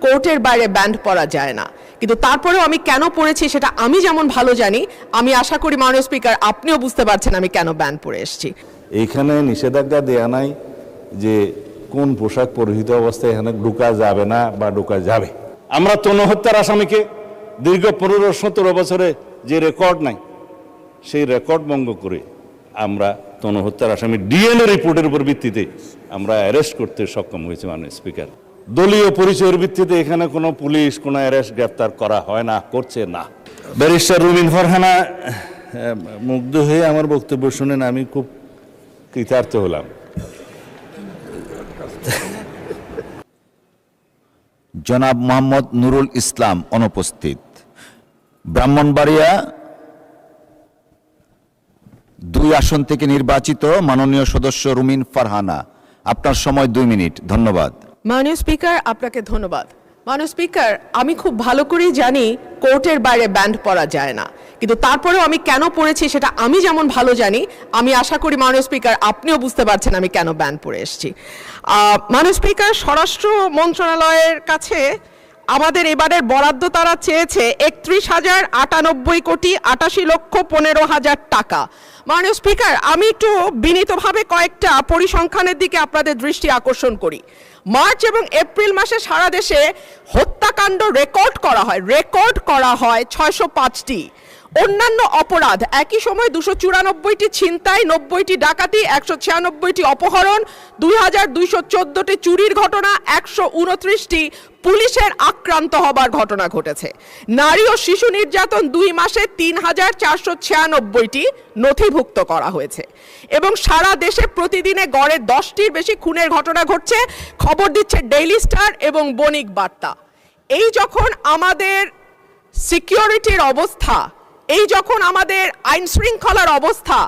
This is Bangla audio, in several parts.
কোর্টের বাইরে ব্যান্ড পরা যায় না, কিন্তু তারপরেও আমি কেন পড়েছি সেটা আমি যেমন ভালো জানি, আমি আশা করি মাননীয় স্পিকার আপনিও বুঝতে পারছেন আমি কেন ব্যান্ড পরে এসেছি। এইখানে নিষেধাজ্ঞা দেয়া নাই যে কোন পোশাক পরিহিত অবস্থায় এখানে ঢোকা যাবে না বা ঢোকা যাবে। আমরা তনু হত্যার আসামিকে দীর্ঘ 15-17 বছরে যে রেকর্ড নাই সেই রেকর্ড ভঙ্গ করে আমরা তনু হত্যার আসামি ডিএনএ রিপোর্টের উপর ভিত্তিতে আমরা অ্যারেস্ট করতে সক্ষম হয়েছি মাননীয় স্পিকার। দলীয় পরিচয়ের ভিত্তিতে এখানে কোনো পুলিশ কোনো অ্যারেস্ট গ্রেফতার করা হয় না, করছে না। ব্যারিস্টার রুমিন ফারহানা মুগ্ধ হয়ে আমার বক্তব্য শুনেন আমি খুব কৃতার্থ হলাম। জনাব মোহাম্মদ নুরুল ইসলাম অনুপস্থিত। ব্রাহ্মণবাড়িয়া 2 আসন থেকে নির্বাচিত মাননীয় সদস্য রুমিন ফারহানা, আপনার সময় 2 মিনিট। ধন্যবাদ। মাননীয় স্পিকার আপনাকে ধন্যবাদ। মাননীয় স্পিকার আমি খুব ভালো করেই জানি কোর্টের বাইরে ব্যান্ড পরা যায় না, কিন্তু তারপরেও আমি কেন পড়েছি সেটা আমি যেমন ভালো জানি, আমি আশা করি মাননীয় স্পিকার আপনিও বুঝতে পারছেন আমি কেন ব্যান্ড পরে এসেছি। মাননীয় স্পিকার, স্বরাষ্ট্র মন্ত্রণালয়ের কাছে আমাদের এবারের বরাদ্দ তারা চেয়েছে 31,098,85,15,000 টাকা। মাননীয় স্পিকার, আমি একটু বিনীতভাবে কয়েকটা পরিসংখ্যানের দিকে আপনাদের দৃষ্টি আকর্ষণ করি। মার্চ এবং এপ্রিল মাসে সারা দেশে হত্যাকাণ্ড রেকর্ড করা হয় 605টি। অন্যান্য অপরাধ একই সময় 294টি ছিনতাই, 90টি ডাকাতি, 196টি অপহরণ, 2214টি চুরির ঘটনা, 129টি পুলিশের আক্রান্ত হবার ঘটনা ঘটেছে। নারী ও শিশু নির্যাতন 2 মাসে 3,496টি নথিভুক্ত করা হয়েছে এবং সারা দেশে প্রতিদিনে গড়ে 10টির বেশি খুনের ঘটনা ঘটছে, খবর দিচ্ছে ডেইলি স্টার এবং বণিক বার্তা। এই যখন আমাদের সিকিউরিটির অবস্থা, এই যখন আমাদের আইন শৃঙ্খলার অবস্থা,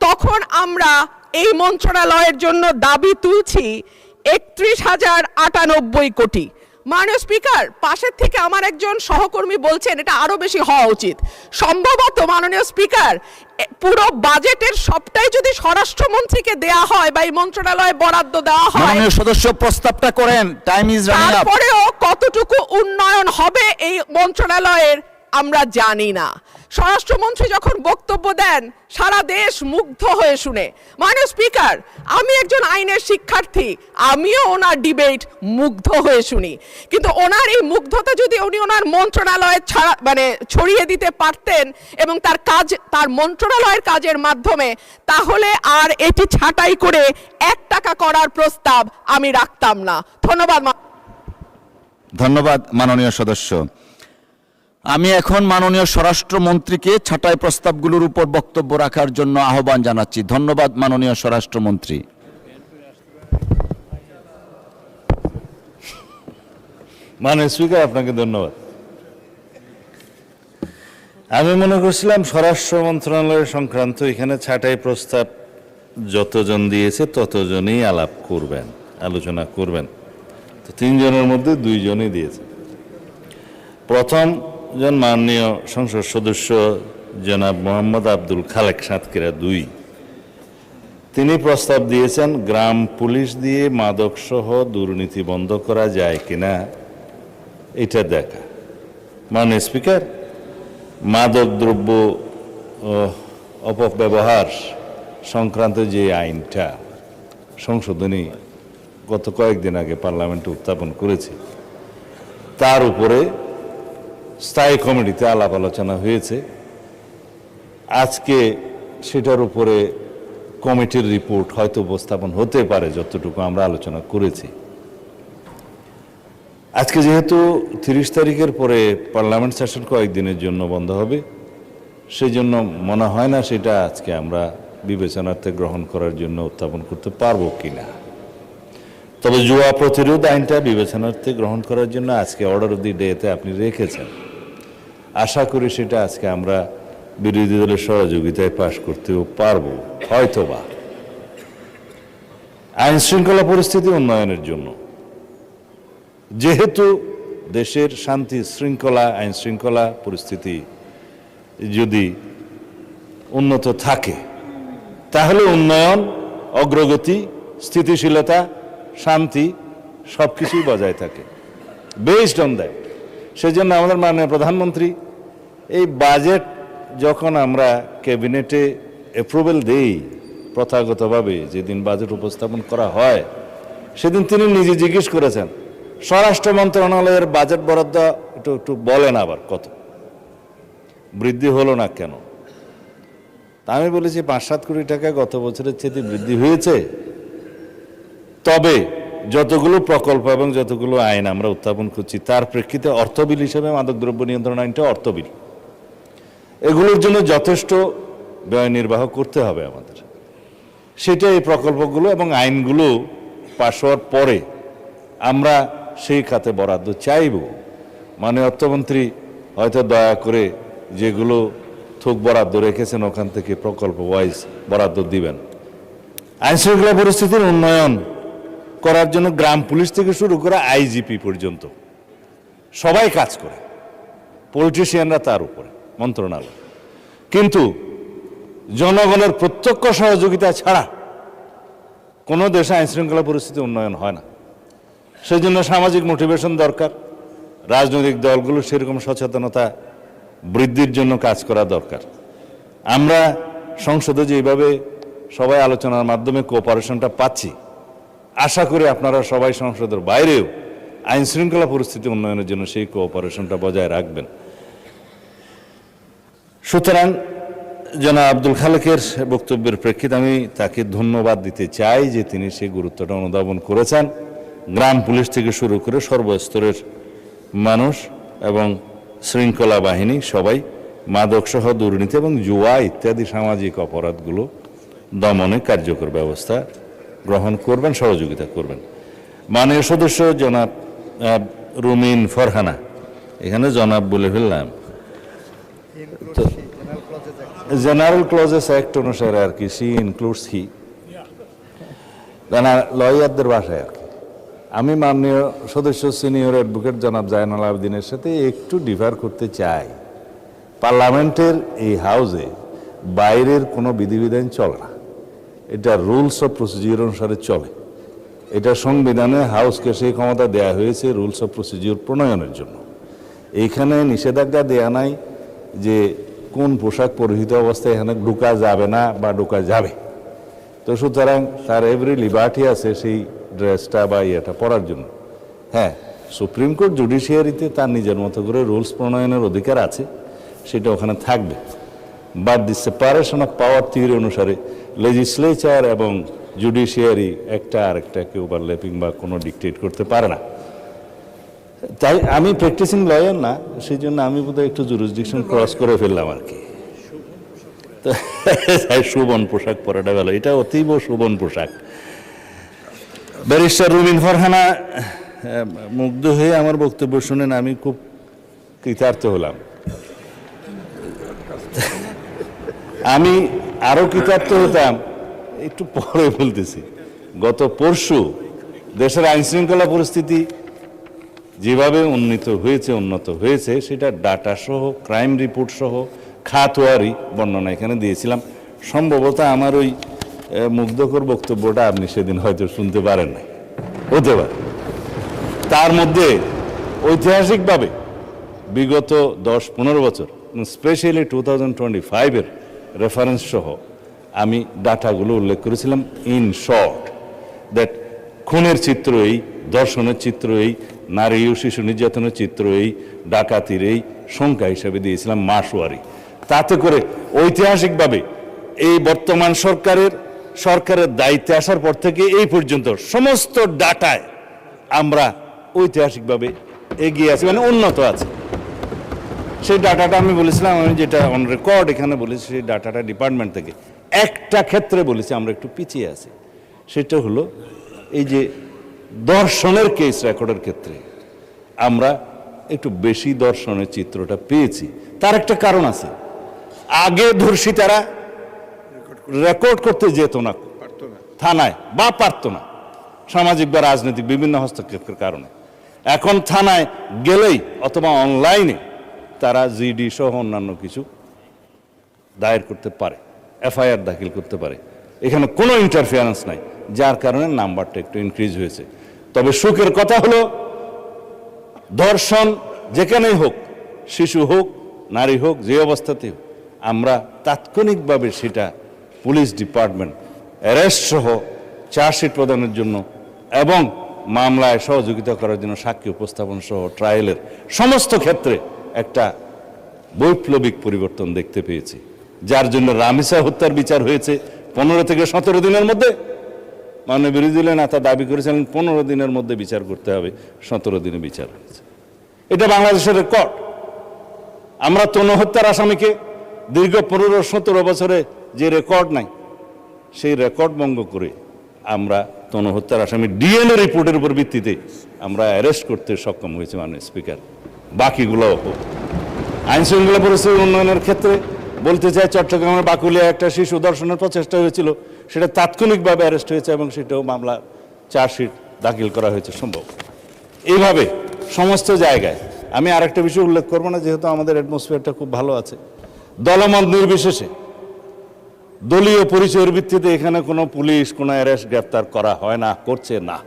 তখন আমরা এই মন্ত্রণালয়ের জন্য দাবি তুলছি 31,098 কোটি। মাননীয় স্পিকার, পাশের থেকে আমার একজন সহকর্মী বলছেন এটা আরো বেশি হওয়া উচিত। সম্ভবত মাননীয় স্পিকার, পুরো বাজেটের সবটাই যদি স্বরাষ্ট্রমন্ত্রীকে দেয়া হয় বা এই মন্ত্রণালয়ে বরাদ্দ দেওয়া হয়, মাননীয় সদস্য প্রস্তাবটা করেন, টাইম ইজ রানিং আপ। তারপরেও কতটুকু উন্নয়ন হবে এই মন্ত্রণালয়ের আমরা জানি না। স্বরাষ্ট্রমন্ত্রী যখন বক্তব্য দেন সারা দেশ মুগ্ধ হয়ে শুনে। মাননীয় স্পিকার, আমি একজন আইনের শিক্ষার্থী, আমিও ওনার ডিবেট মুগ্ধ হয়ে শুনি, কিন্তু ওনার এই মুগ্ধতা যদি উনি ওনার মন্ত্রণালয়ে ছড়িয়ে দিতে পারতেন এবং তার মন্ত্রণালয়ের কাজের মাধ্যমে, তাহলে আর এটি ছাঁটাই করে 1 টাকা করার প্রস্তাব আমি রাখতাম না। ধন্যবাদ মাননীয় সদস্য। আমি এখন মাননীয় স্বরাষ্ট্রমন্ত্রীকে ছাঁটাই প্রস্তাবগুলোর উপর বক্তব্য রাখার জন্য আহ্বান জানাচ্ছি। ধন্যবাদ মাননীয় স্বরাষ্ট্রমন্ত্রী। মাননীয় স্পিকার, আপনাকে ধন্যবাদ। আমি মনে করছিলাম স্বরাষ্ট্র মন্ত্রণালয় সংক্রান্ত এখানে ছাঁটাই প্রস্তাব যতজন দিয়েছে ততজনই আলোচনা করবেন। তো 3 জনের মধ্যে 2 জনই দিয়েছে। প্রথম জন মাননীয় সংসদ সদস্য জনাব মোহাম্মদ আব্দুল খালেক সাতক্ষীরা 2, তিনি প্রস্তাব দিয়েছেন গ্রাম পুলিশ দিয়ে মাদক সহ দুর্নীতি বন্ধ করা যায় কিনা এটা দেখা। মাননীয় স্পিকার, মাদক দ্রব্য অপব্যবহার সংক্রান্ত যে আইনটা সংশোধনী গত কয়েকদিন আগে পার্লামেন্টে উত্থাপন করেছে, তার উপরে স্থায়ী কমিটিতে আলাপ আলোচনা হয়েছে। আজকে সেটার উপরে কমিটির রিপোর্ট হয়তো উপস্থাপন হতে পারে, যতটুকু আমরা আলোচনা করেছি। আজকে যেহেতু 30 তারিখের পরে পার্লামেন্ট সেশন কয়েকদিনের জন্য বন্ধ হবে, সেই জন্য মনে হয় না সেটা আজকে আমরা বিবেচনার্থে গ্রহণ করার জন্য উত্থাপন করতে পারবো কিনা। তবে জুয়া প্রতিরোধ আইনটা বিবেচনার্থে গ্রহণ করার জন্য আজকে অর্ডার অফ দি ডেতে আপনি রেখেছেন। আশা করি সেটা আজকে আমরা বিরোধী দলের সহযোগিতায় পাশ করতেও পারবো হয়তোবা। আইন শৃঙ্খলা পরিস্থিতি উন্নয়নের জন্য, যেহেতু দেশের শান্তি শৃঙ্খলা আইন শৃঙ্খলা পরিস্থিতি যদি উন্নত থাকে, তাহলে উন্নয়ন, অগ্রগতি, স্থিতিশীলতা, শান্তি সবকিছুই বজায় থাকে। Based on that. সেজন্য আমাদের মাননীয় প্রধানমন্ত্রী এই বাজেট যখন আমরা ক্যাবিনেটে অ্যাপ্রুভাল দেই, প্রথাগতভাবে যেদিন বাজেট উপস্থাপন করা হয় সেদিন তিনি নিজে জিজ্ঞেস করেছেন স্বরাষ্ট্র মন্ত্রণালয়ের বাজেট বরাদ্দ একটু বলেন আবার কত বৃদ্ধি হলো না কেন। তা আমি বলেছি 5-7 কোটি টাকা গত বছরের চেয়ে বৃদ্ধি হয়েছে, তবে যতগুলো প্রকল্প এবং যতগুলো আইন আমরা উত্থাপন করছি তার প্রেক্ষিতে অর্থবিল হিসেবে মাদকদ্রব্য নিয়ন্ত্রণ আইনটা অর্থবিল, এগুলোর জন্য যথেষ্ট ব্যয় নির্বাহ করতে হবে আমাদের। সেটা এই প্রকল্পগুলো এবং আইনগুলো পাশ হওয়ার পরে আমরা সেই খাতে বরাদ্দ চাইব। মাননীয় অর্থমন্ত্রী হয়তো দয়া করে যেগুলো থোক বরাদ্দ রেখেছেন ওখান থেকে প্রকল্প ওয়াইজ বরাদ্দ দিবেন। আইনশৃঙ্খলা পরিস্থিতির উন্নয়ন করার জন্য গ্রাম পুলিশ থেকে শুরু করে আইজিপি পর্যন্ত সবাই কাজ করে, পলিটিশিয়ানরা তার উপরে মন্ত্রণালয়, কিন্তু জনগণের প্রত্যক্ষ সহযোগিতা ছাড়া কোনো দেশে আইনশৃঙ্খলা পরিস্থিতি উন্নয়ন হয় না। সেই জন্য সামাজিক মোটিভেশন দরকার, রাজনৈতিক দলগুলো সেরকম সচেতনতা বৃদ্ধির জন্য কাজ করা দরকার। আমরা সংসদে যেভাবে সবাই আলোচনার মাধ্যমে কোঅপারেশনটা পাচ্ছি, আশা করি আপনারা সবাই সংসদের বাইরেও আইন শৃঙ্খলা পরিস্থিতি উন্নয়নের জন্য সেই কোঅপারেশনটা বজায় রাখবেন। সুতরাং জনাব আব্দুল খালেকের বক্তব্যের প্রেক্ষিতে আমি তাকে ধন্যবাদ দিতে চাই যে তিনি সেই গুরুত্বটা অনুধাবন করেছেন। গ্রাম পুলিশ থেকে শুরু করে সর্বস্তরের মানুষ এবং শৃঙ্খলা বাহিনী সবাই মাদকসহ দুর্নীতি এবং জুয়া ইত্যাদি সামাজিক অপরাধগুলো দমনে কার্যকর ব্যবস্থা গ্রহণ করবেন, সহযোগিতা করবেন। মাননীয় সদস্য জনাব রুমিন ফরহানা, এখানে জনাব বলে ফেললাম, জেনারেল ক্লজেস অ্যাক্ট অনুসারে আর কি, সি ইনক্লুডস হি, লয়ারদের ভাষায় আর কি। আমি মাননীয় সদস্য সিনিয়র অ্যাডভোকেট জনাব জায়নাল আবেদিনের সাথে একটু ডিফার করতে চাই। পার্লামেন্টের এই হাউসে বাইরের কোনো বিধিবিধান চলে না, এটা রুলস অফ প্রসিডিউর অনুসারে চলে। এটা সংবিধানে হাউসকে সেই ক্ষমতা দেয়া হয়েছে রুলস অফ প্রসিডিউর প্রণয়নের জন্য। এইখানে নিষেধাজ্ঞা দেয়া নাই যে কোন পোশাক পরিহিত অবস্থায় এখানে ঢুকা যাবে না বা ঢুকা যাবে। তো সুতরাং তার এভরি লিবার্টি আছে সেই ড্রেসটা বা ইয়েটা পরার জন্য। হ্যাঁ, সুপ্রিম কোর্ট জুডিশিয়ারিতে তার নিজের মতো করে রুলস প্রণয়নের অধিকার আছে, সেটা ওখানে থাকবে। But the separation of power theory অনুসারে লেজিসলেচার এবং জুডিশিয়ারি একটা আরেকটাকে ওভারল্যাপিং বা কোনো ডিকটেট করতে পারে না। তাই আমি প্র্যাকটিসিং লয়ার না, সেই জন্য আমি বোধহয় একটু জুরিসডিকশন ক্রস করে ফেললাম আর কি। শোভন পোশাক পরাটা ভালো, এটা অতীব শোভন পোশাক। ব্যারিস্টার রুমিন ফরহানা মুগ্ধ হয়ে আমার বক্তব্য শুনেন, আমি খুব কৃতার্থ হলাম। আমি আরো কৃতার্থ হতাম একটু পরে বলতেছি। গত পরশু দেশের আইন শৃঙ্খলা পরিস্থিতি যেভাবে উন্নত হয়েছে সেটা ডাটা সহ, ক্রাইম রিপোর্ট সহ, খাতোয়ারি বর্ণনা এখানে দিয়েছিলাম। সম্ভবত আমার ওই মুগ্ধকর বক্তব্যটা আপনি সেদিন হয়তো শুনতে পারেন নাই, হতে পারে। তার মধ্যে ঐতিহাসিকভাবে বিগত 10-15 বছর, স্পেশালি 2025-এর রেফারেন্স সহ আমি ডাটাগুলো উল্লেখ করেছিলাম। ইন শর্ট দ্যাট খুনের চিত্র এই, ধর্ষণের চিত্র এই, নারী ও শিশু নির্যাতনের চিত্র এই, ডাকাতির এই সংখ্যা হিসাবে দিয়েছিলাম মাসওয়ারি। তাতে করে ঐতিহাসিকভাবে এই বর্তমান সরকারের দায়িত্বে আসার পর থেকে এই পর্যন্ত সমস্ত ডাটায় আমরা ঐতিহাসিকভাবে এগিয়ে আছি, মানে উন্নত আছে। সেই ডাটাটা আমি বলেছিলাম, আমি যেটা অন রেকর্ড এখানে বলেছি, সেই ডাটাটা ডিপার্টমেন্ট থেকে একটা ক্ষেত্রে বলেছি আমরা একটু পিছিয়ে আছি। সেটা হলো এই যে দর্শনের কেস রেকর্ডের ক্ষেত্রে আমরা একটু বেশি দর্শনের চিত্রটা পেয়েছি। তার একটা কারণ আছে, আগে ধর্ষিতারা রেকর্ড করতে যেত না থানায়, বা পারতো না, সামাজিক বা রাজনৈতিক বিভিন্ন হস্তক্ষেপের কারণে। এখন থানায় গেলেই অথবা অনলাইনে তারা জিডি সহ অন্যান্য কিছু দায়ের করতে পারে, এফআইআর দাখিল করতে পারে। এখানে কোনো ইন্টারফিয়ারেন্স নাই, যার কারণে নাম্বারটা একটু ইনক্রিজ হয়েছে। তবে সুখের কথা হলো ধর্ষণ যেখানেই হোক, শিশু হোক, নারী হোক, যে অবস্থাতেই হোক, আমরা তাৎক্ষণিকভাবে সেটা পুলিশ ডিপার্টমেন্ট অ্যারেস্ট সহ চার্জশিট প্রদানের জন্য এবং মামলায় সহযোগিতা করার জন্য সাক্ষী উপস্থাপন সহ ট্রায়ালের সমস্ত ক্ষেত্রে একটা বৈপ্লবিক পরিবর্তন দেখতে পেয়েছি, যার জন্য রামিসা হত্যার বিচার হয়েছে 15 থেকে 17 দিনের মধ্যে। মাননীয় বিরোধী দলীয় নেতা দাবি করেছিলেন 15 দিনের মধ্যে বিচার করতে হবে, 17 দিনে বিচার হয়েছে। এটা বাংলাদেশের রেকর্ড। আমরা তনু হত্যার আসামিকে দীর্ঘ 15-17 বছরে যে রেকর্ড নাই, সেই রেকর্ড ভঙ্গ করে আমরা তনু হত্যার আসামি ডিএনএ রিপোর্টের উপর ভিত্তিতে আমরা অ্যারেস্ট করতে সক্ষম হয়েছি মাননীয় স্পিকার। বাকিগুলো আইন শৃঙ্খলা পরিস্থিতি উন্নয়নের ক্ষেত্রে বলতে চাই, চট্টগ্রামের বাকুলিয়া একটা শিশু ধর্ষণের প্রচেষ্টা হয়েছিল, সেটা তাৎক্ষণিকভাবে অ্যারেস্ট হয়েছে এবং সেটাও মামলা চার্জশিট দাখিল করা হয়েছে সম্ভব। এইভাবে সমস্ত জায়গায় আমি আরেকটা বিষয় উল্লেখ করবো না, যেহেতু আমাদের অ্যাটমসফিয়ারটা খুব ভালো আছে। দলমত নির্বিশেষে দলীয় পরিচয়ের ভিত্তিতে এখানে কোনো পুলিশ কোনো অ্যারেস্ট গ্রেফতার করা হয় না, করছে না।